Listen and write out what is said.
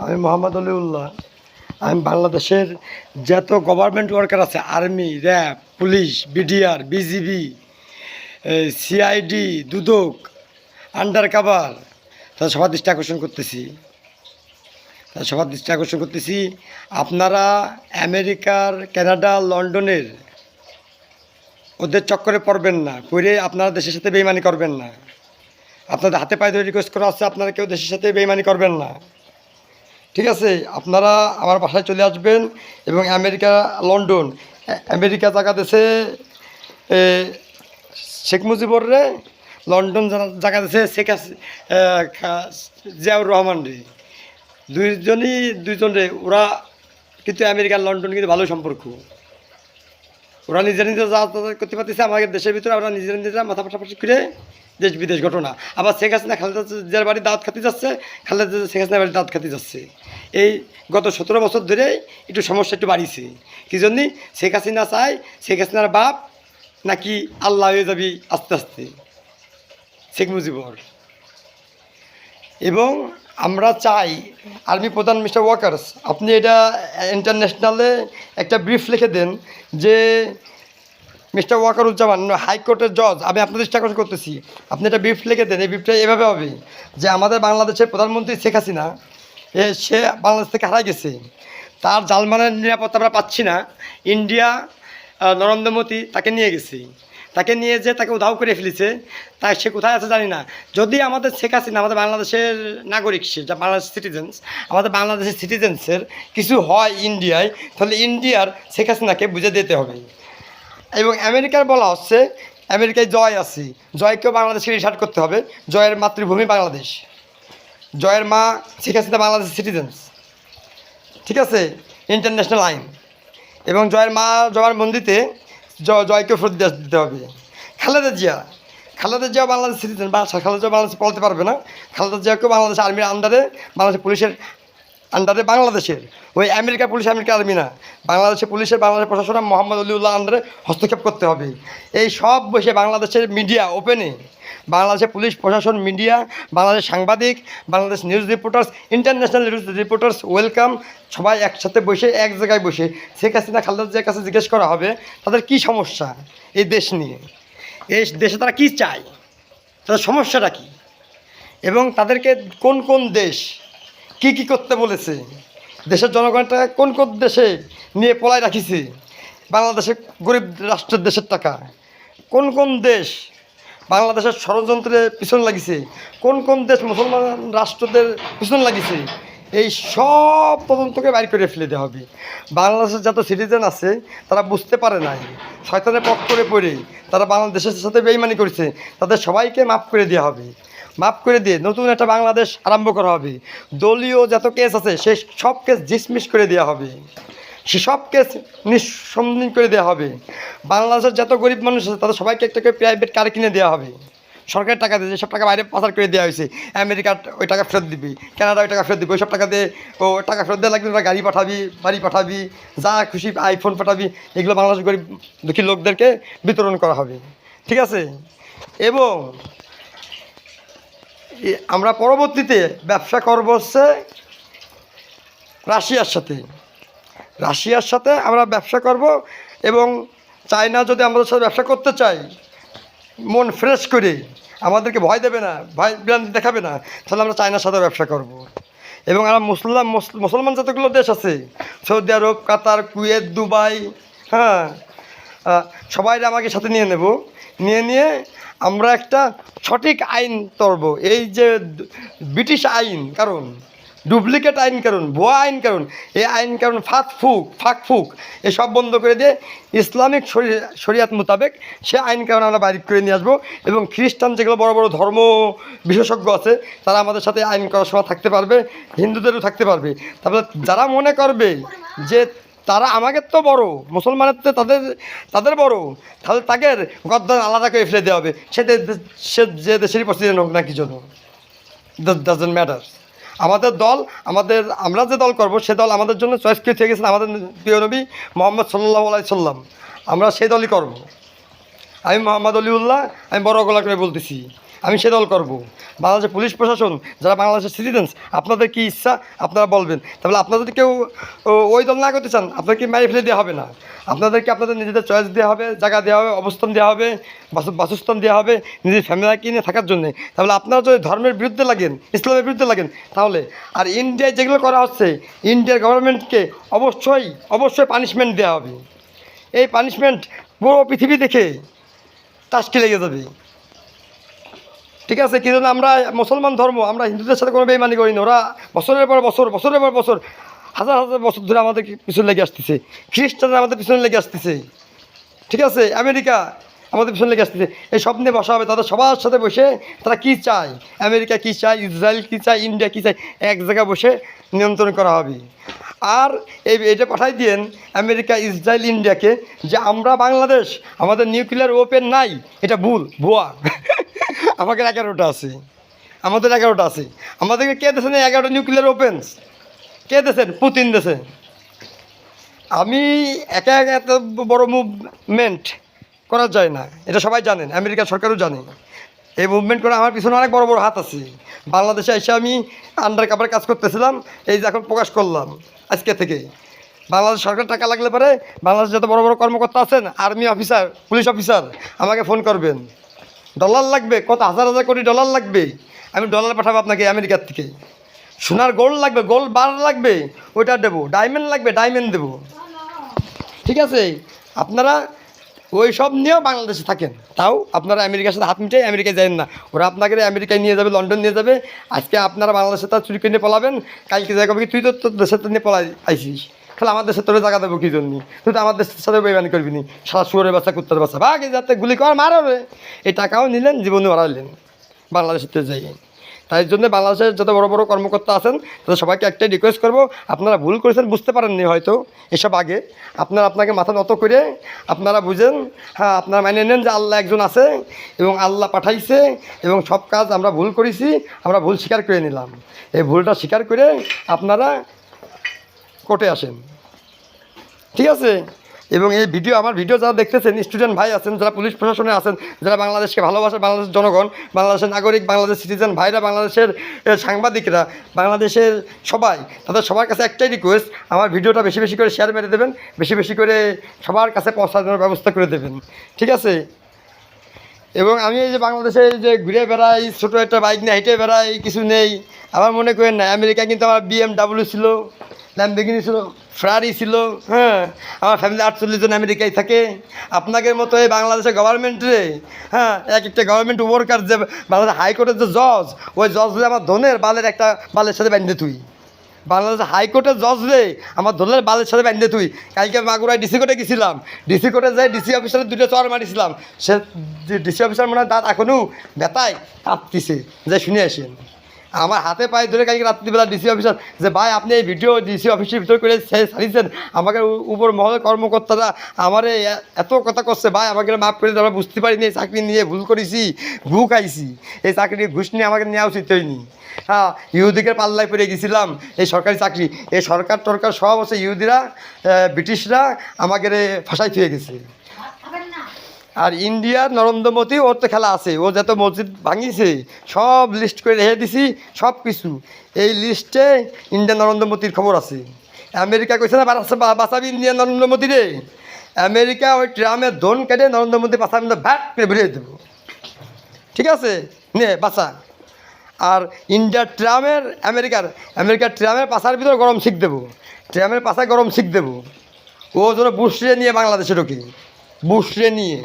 আমি মোহাম্মদ অলিউল্লাহ। আমি বাংলাদেশের যত গভর্নমেন্ট ওয়ার্কার আছে, army, RAB, police, BDR, BGB, CID, Dudok, under cover, তাদের সবার দৃষ্টি আকর্ষণ করতেছি আপনারা আমেরিকার, কানাডা, লন্ডনের ওদের চক্করে পড়বেন না, পড়ে আপনারা দেশের সাথে বেইমানি করবেন না। আপনাদের হাতে পায়ে ধরে রিকোয়েস্ট করা আছে, আপনারা কেউ দেশের সাথে বেইমানি করবেন না, ঠিক আছে? আপনারা আমার বাসায় চলে আসবেন এবং আমেরিকা, লন্ডন, আমেরিকা জায়গা দেশে শেখ মুজিবর রে, লন্ডন জায়গা দেশে জিয়াউর রহমান রে, দুইজন রে। ওরা কিন্তু আমেরিকা, লন্ডন কিন্তু ভালো সম্পর্ক। ওরা নিজেরা যা করতে পারতেছে আমাদের দেশের ভিতরে, ওরা নিজেরা মাথা পাশাপাশি করে দেশ বিদেশ ঘটনা। আবার শেখ হাসিনা খালেদা জিয়ার বাড়ি দাওয়াত খাতে যাচ্ছে, খালেদা শেখ হাসিনার বাড়ি দাওয়াত খাতে যাচ্ছে। এই গত 17 বছর ধরে একটু সমস্যা একটু বাড়িছে। কী জন্যে? শেখ হাসিনা চায় শেখ হাসিনার বাপ নাকি আল্লাহ হয়ে যাবি আস্তে আস্তে, শেখ মুজিবর। এবং আমরা চাই আর্মি প্রধান মিস্টার ওয়াকার্স, আপনি এটা ইন্টারন্যাশনালে একটা ব্রিফ লিখে দেন যে মিস্টার ওয়াকারুজ্জামান, হাইকোর্টের জজ, আমি আপনাদের চেষ্টা করতেছি, আপনি একটা ব্রিফ লিখে দেন। এই ব্রিফটা এভাবে হবে যে আমাদের বাংলাদেশের প্রধানমন্ত্রী শেখ হাসিনা সে বাংলাদেশ থেকে হারাই গেছে, তার জালমানের নিরাপত্তা আমরা পাচ্ছি না। ইন্ডিয়া নরেন্দ্র মোদী তাকে নিয়ে গেছে, তাকে নিয়ে যে তাকে উধাও করে ফেলেছে, তাই সে কোথায় আছে জানি না। যদি আমাদের শেখ হাসিনা আমাদের বাংলাদেশের নাগরিক, সে যা বাংলাদেশ সিটিজেন্স, আমাদের বাংলাদেশের সিটিজেন্সের কিছু হয় ইন্ডিয়ায়, তাহলে ইন্ডিয়ার শেখ হাসিনাকে বুঝে দিতে হবে। এবং আমেরিকার বলা হচ্ছে আমেরিকায় জয় আছে, জয়কেও বাংলাদেশকে রিসার্ট করতে হবে। জয়ের মাতৃভূমি বাংলাদেশ, জয়ের মা শেখ হাসিনা বাংলাদেশের সিটিজেন্স, ঠিক আছে? ইন্টারন্যাশনাল আইন। এবং জয়ের মা জবানবন্দিতে জয়কে ফেরত দিতে হবে। খালেদা জিয়া বাংলাদেশ সিটিজেন, খালেদা জিয়া বাংলাদেশে পড়তে পারবে না। খালেদা জিয়াকেও বাংলাদেশ আর্মির আন্ডারে, বাংলাদেশ পুলিশের আন্ডারে, বাংলাদেশের ওই আমেরিকা পুলিশ, আমেরিকা আর্মি না, বাংলাদেশের পুলিশের, বাংলাদেশ প্রশাসন মোহাম্মদ অলিউল্লাহ আন্ডারে হস্তক্ষেপ করতে হবে। এই সব বসে বাংলাদেশের মিডিয়া ওপেনে, বাংলাদেশের পুলিশ প্রশাসন, মিডিয়া, বাংলাদেশ সাংবাদিক, Bangladesh news reporters, international news reporters, welcome. সবাই একসাথে বসে, এক জায়গায় বসে শেখ হাসিনা, খালেদা জিয়ার কাছে জিজ্ঞেস করা হবে তাদের কী সমস্যা এই দেশ নিয়ে, এই দেশে তারা কী চায়, তাদের সমস্যাটা কী, এবং তাদেরকে কোন কোন দেশ কী করতে বলেছে, দেশের জনগণটা কোন কোন দেশে নিয়ে পলায় রাখিছে, বাংলাদেশের গরিব রাষ্ট্রের দেশের টাকা, কোন কোন দেশ বাংলাদেশের ষড়যন্ত্রে পিছন লাগিছে, কোন কোন দেশ মুসলমান রাষ্ট্রদের পিছন লাগিছে, এই সব তদন্তকে বাইর করে ফেলে দেওয়া হবে। বাংলাদেশের যত সিটিজেন আছে তারা বুঝতে পারে নাই, শয়তানের পথ করে পড়ে তারা বাংলাদেশের সাথে বেইমানি করেছে, তাদের সবাইকে মাফ করে দেওয়া হবে। মাফ করে দিয়ে নতুন একটা বাংলাদেশ আরম্ভ করা হবে। দলীয় যত কেস আছে সেই সব কেস ডিসমিস করে দেওয়া হবে, সেসব কেস নিঃসন্দেহ করে দেওয়া হবে। বাংলাদেশের যত গরিব মানুষ আছে তাদের সবাইকে একটা করে প্রাইভেট কার কিনে দেওয়া হবে, সরকারের টাকা দিয়ে। যেসব টাকা বাইরে পাচার করে দেওয়া হয়েছে, আমেরিকা ওই টাকা ফেরত দিবি, কানাডা ওই টাকা ফেরত দিবি, ওই সব টাকা দিয়ে ও টাকা ফেরত দেওয়া লাগবে, ওরা গাড়ি পাঠাবি, বাড়ি পাঠাবি, যা খুশি আইফোন পাঠাবি, এগুলো বাংলাদেশের গরিব দুঃখী লোকদেরকে বিতরণ করা হবে, ঠিক আছে? এবং আমরা পরবর্তীতে ব্যবসা করব হচ্ছে রাশিয়ার সাথে আমরা ব্যবসা করব। এবং চায়না যদি আমাদের সাথে ব্যবসা করতে চাই, মন ফ্রেশ করে, আমাদেরকে ভয় দেবে না, ভয় বিভ্রান্তি দেখাবে না, তাহলে আমরা চায়নার সাথে ব্যবসা করব। এবং আমরা মুসলমান যতগুলো দেশ আছে, সৌদি আরব, কাতার, কুয়েত, দুবাই, হ্যাঁ, সবাই আমাকে সাথে নিয়ে আমরা একটা সঠিক আইন তরব। এই যে ব্রিটিশ আইন কারণ, ডুপ্লিকেট আইন কারণ, ভুয়া আইন কারণ, এই আইন কারণ ফাঁক এসব বন্ধ করে দিয়ে ইসলামিক শরিয়াত মোতাবেক সে আইন কারণ আমরা বাইরে করে নিয়ে আসবো। এবং খ্রিস্টান যেগুলো বড় বড় ধর্ম বিশেষজ্ঞ আছে তারা আমাদের সাথে আইন করার সময় থাকতে পারবে, হিন্দুদেরও থাকতে পারবে। তারপরে যারা মনে করবে যে তারা আমাদের তো বড়, মুসলমানের তো তাদের বড়, তাহলে তাকে গদ্দান আলাদা করে ফেলে দেওয়া হবে। সে যে দেশেরই প্রেসিডেন্ট হোক না কি জন্য, ডাজন্ট ম্যাটার। আমাদের দল, আমরা যে দল করব সে দল আমাদের জন্য চয়েস করে থেকে গেছেন আমাদের প্রিয় নবী মোহাম্মদ সাল্লাল্লাহু আলাইহি সাল্লাম। আমরা সেই দলই করব। আমি মোহাম্মদ অলিউল্লাহ, আমি বড় গলা করে বলতেছি, আমি সে দল করব। বাংলাদেশের পুলিশ প্রশাসন, যারা বাংলাদেশের সিটিজেন্স, আপনাদের কি ইচ্ছা আপনারা বলবেন। তাহলে আপনারা যদি কেউ ওই দল না করতে চান, আপনাদেরকে মেরে ফেলে দেওয়া হবে না। আপনাদেরকে আপনাদের নিজেদের চয়েস দেওয়া হবে, জায়গা দেওয়া হবে, অবস্থান দেওয়া হবে, বাসস্থান দেওয়া হবে নিজের ফ্যামিলিকে নিয়ে থাকার জন্যে। তাহলে আপনারা যদি ধর্মের বিরুদ্ধে লাগেন, ইসলামের বিরুদ্ধে লাগেন, তাহলে আর ইন্ডিয়ায় যেগুলো করা হচ্ছে, ইন্ডিয়ার গভর্নমেন্টকে অবশ্যই পানিশমেন্ট দেওয়া হবে। এই পানিশমেন্ট পুরো পৃথিবী দেখে টাস্কি লেগে যাবে। ঠিক আছে, কি জন্য আমরা মুসলমান ধর্ম, আমরা হিন্দুদের সাথে কোনো বেইমানি করি না। ওরা বছরের পর বছর হাজার বছর ধরে আমাদের পিছনে লেগে আসতেছে। খ্রিস্টানরা আমাদের পিছনে লেগে আসতেছে। ঠিক আছে, আমেরিকা আমাদের পিছনে লেগে আসতেছে। এই সব নিয়ে বসা হবে, তাদের সবার সাথে বসে তারা কী চায়, আমেরিকা কী চায়, ইসরায়েল কী চায়, ইন্ডিয়া কী চায়, এক জায়গায় বসে নিয়ন্ত্রণ করা হবে। আর এটা পাঠাই দিয়েন আমেরিকা, ইসরায়েল, ইন্ডিয়াকে, যে আমরা বাংলাদেশ, আমাদের নিউক্লিয়ার ওপেন নাই, এটা ভুয়া। আমাদের 11টা আছে, আমাদেরকে কে দেশেন 11টা নিউক্লিয়ার ওপেন্স? কে দেশেন? পুতিন দেশে। আমি একা এত বড় মুভমেন্ট করা যায় না, এটা সবাই জানেন, আমেরিকা সরকারও জানে। এই মুভমেন্ট করে আমার পিছনে অনেক বড় বড় হাত আছে। বাংলাদেশে এসে আমি আন্ডার কাভারে কাজ করতেছিলাম, এই যে এখন প্রকাশ করলাম আজকে থেকে। বাংলাদেশ সরকার টাকা লাগলে পারে বাংলাদেশে যত বড় বড় কর্মকর্তা আছেন, আর্মি অফিসার, পুলিশ অফিসার, আমাকে ফোন করবেন। ডলার লাগবে, কত হাজার কোটি ডলার লাগবে, আমি ডলার পাঠাবো আপনাকে আমেরিকার থেকে। সোনার গোল্ড লাগবে, গোল্ড বার লাগবে, ওইটা দেবো। ডায়মন্ড লাগবে, ডায়মন্ড দেবো। ঠিক আছে, আপনারা ওই সব নিয়েও বাংলাদেশে থাকেন, তাও আপনারা আমেরিকার সাথে হাত মিটাই আমেরিকায় যাবেন না। ওরা আপনাকে আমেরিকায় নিয়ে যাবে, লন্ডন নিয়ে যাবে। আজকে আপনারা বাংলাদেশে তার চুরি করে নিয়ে পলাবেন, কালকে জায়গা কি তুই তো তোর দেশের নিয়ে পলাই আইসিস, তাহলে আমার দেশে তোরে জায়গা দেবো কী জন্য? তুই তো আমার দেশের সাথে বেইমানি করবি নি। সারা শুয়োরের বাচ্চা, কুত্তার বাচ্চা, ভাগে যাতে গুলি কর, মারাবে। এই টাকাও নিলেন, জীবনে হারালেন বাংলাদেশের যাই। তাই জন্য বাংলাদেশের যত বড় বড় কর্মকর্তা আছেন, তাদের সবাইকে একটাই রিকোয়েস্ট করবো, আপনারা ভুল করেছেন, বুঝতে পারেননি হয়তো এসব আগে। আপনাকে মাথা নত করে আপনারা বুঝেন, হ্যাঁ, আপনারা মেনে নেন যে আল্লাহ একজন আছে এবং আল্লাহ পাঠাইছে, এবং সব কাজ আমরা ভুল করেছি, আমরা ভুল স্বীকার করে নিলাম। এই ভুলটা স্বীকার করে আপনারা কোর্টে আসেন। ঠিক আছে, এবং এই আমার ভিডিও যারা দেখতেছেন, স্টুডেন্ট ভাই আছেন, যারা পুলিশ প্রশাসনে আছেন, যারা বাংলাদেশকে ভালোবাসে, বাংলাদেশের জনগণ, বাংলাদেশের নাগরিক, বাংলাদেশের সিটিজেন ভাইরা, বাংলাদেশের সাংবাদিকরা, বাংলাদেশের সবাই, তাদের সবার কাছে একটাই রিকোয়েস্ট, আমার ভিডিওটা বেশি বেশি করে শেয়ার মেরে দেবেন, বেশি বেশি করে সবার কাছে পৌঁছানোর ব্যবস্থা করে দেবেন। ঠিক আছে, এবং আমি এই যে বাংলাদেশে যে ঘুরে বেড়াই, ছোটো একটা বাইক নিয়ে হেঁটে বেড়াই, কিছু নেই, আমার মনে করেন না। আমেরিকা কিন্তু আমার BMW ছিল, ল্যাম্বরগিনি ছিল, ফেরারি ছিল। হ্যাঁ, আমার ফ্যামিলি 48 জন আমেরিকায় থাকে। আপনাদের মতো এই বাংলাদেশের গভর্নমেন্টে, হ্যাঁ, এক একটা গভর্নমেন্ট ওয়ার্কার, যে বাংলাদেশ হাইকোর্টের যে জজ, ওই জজরে আমার ধনের একটা বালের সাথে বাঁধতে তুই। বাংলাদেশ হাইকোর্টের জজ রে আমার ধনের বালের সাথে বাঁধতে তুই। কালকে মাগুরায় ডিসি কোর্টে গেছিলাম, ডিসি কোর্টে যাই ডিসি অফিসারের 2টা চর মারিছিলাম। সে ডিসি অফিসার মনে হয় দাঁত এখনও ব্যথায় কাঁপতেছে, যে শুনে আসেন। আমার হাতে পায়ে ধরে কালকে রাত্রিবেলা ডিসি অফিসার, যে ভাই আপনি এই ভিডিও ডিসি অফিসের ভিতর করে ছাড়িয়েছেন, আমাকে উপর মহলের কর্মকর্তারা আমারে এত কথা করছে, ভাই আমাকে মাফ করে আমরা বুঝতে পারিনি, এই চাকরি নিয়ে ভুল করেছি, ঘু খাইছি, এই চাকরি ঘুষ নিয়ে আমাকে নেওয়া উচিত হয়নি। হ্যাঁ, ইহুদিকে পাল্লায় পড়ে গেছিলাম, এই সরকারি চাকরি, এই সরকার টরকার সব হচ্ছে ইহুদিরা, ব্রিটিশরা আমাকে ফাঁসাই থুয়ে গেছে। আর ইন্ডিয়ার নরেন্দ্র মোদী, ওর তো খেলা আছে, ও যত মসজিদ ভাঙিয়েছে সব লিস্ট করে রেখে দিছি, সব কিছু এই লিস্টে ইন্ডিয়ার নরেন্দ্র মোদীর খবর আছে। আমেরিকা কইছে না বাঁচাবি ইন্ডিয়ার নরেন্দ্র মোদী রে, আমেরিকা ওই ট্রামের ধন কেটে নরেন্দ্র মোদী বাঁচাবি, ভ্যাট করে বেরিয়ে দেবো। ঠিক আছে, নে বাঁচা। আর ইন্ডিয়ার আমেরিকার ট্রামের পাশার ভিতরে গরম শিখ দেবো, ট্রামের পাশায় গরম শিখ দেবো। ও যেন বুশরে নিয়ে বাংলাদেশে ঢোকে, বুশরে নিয়ে।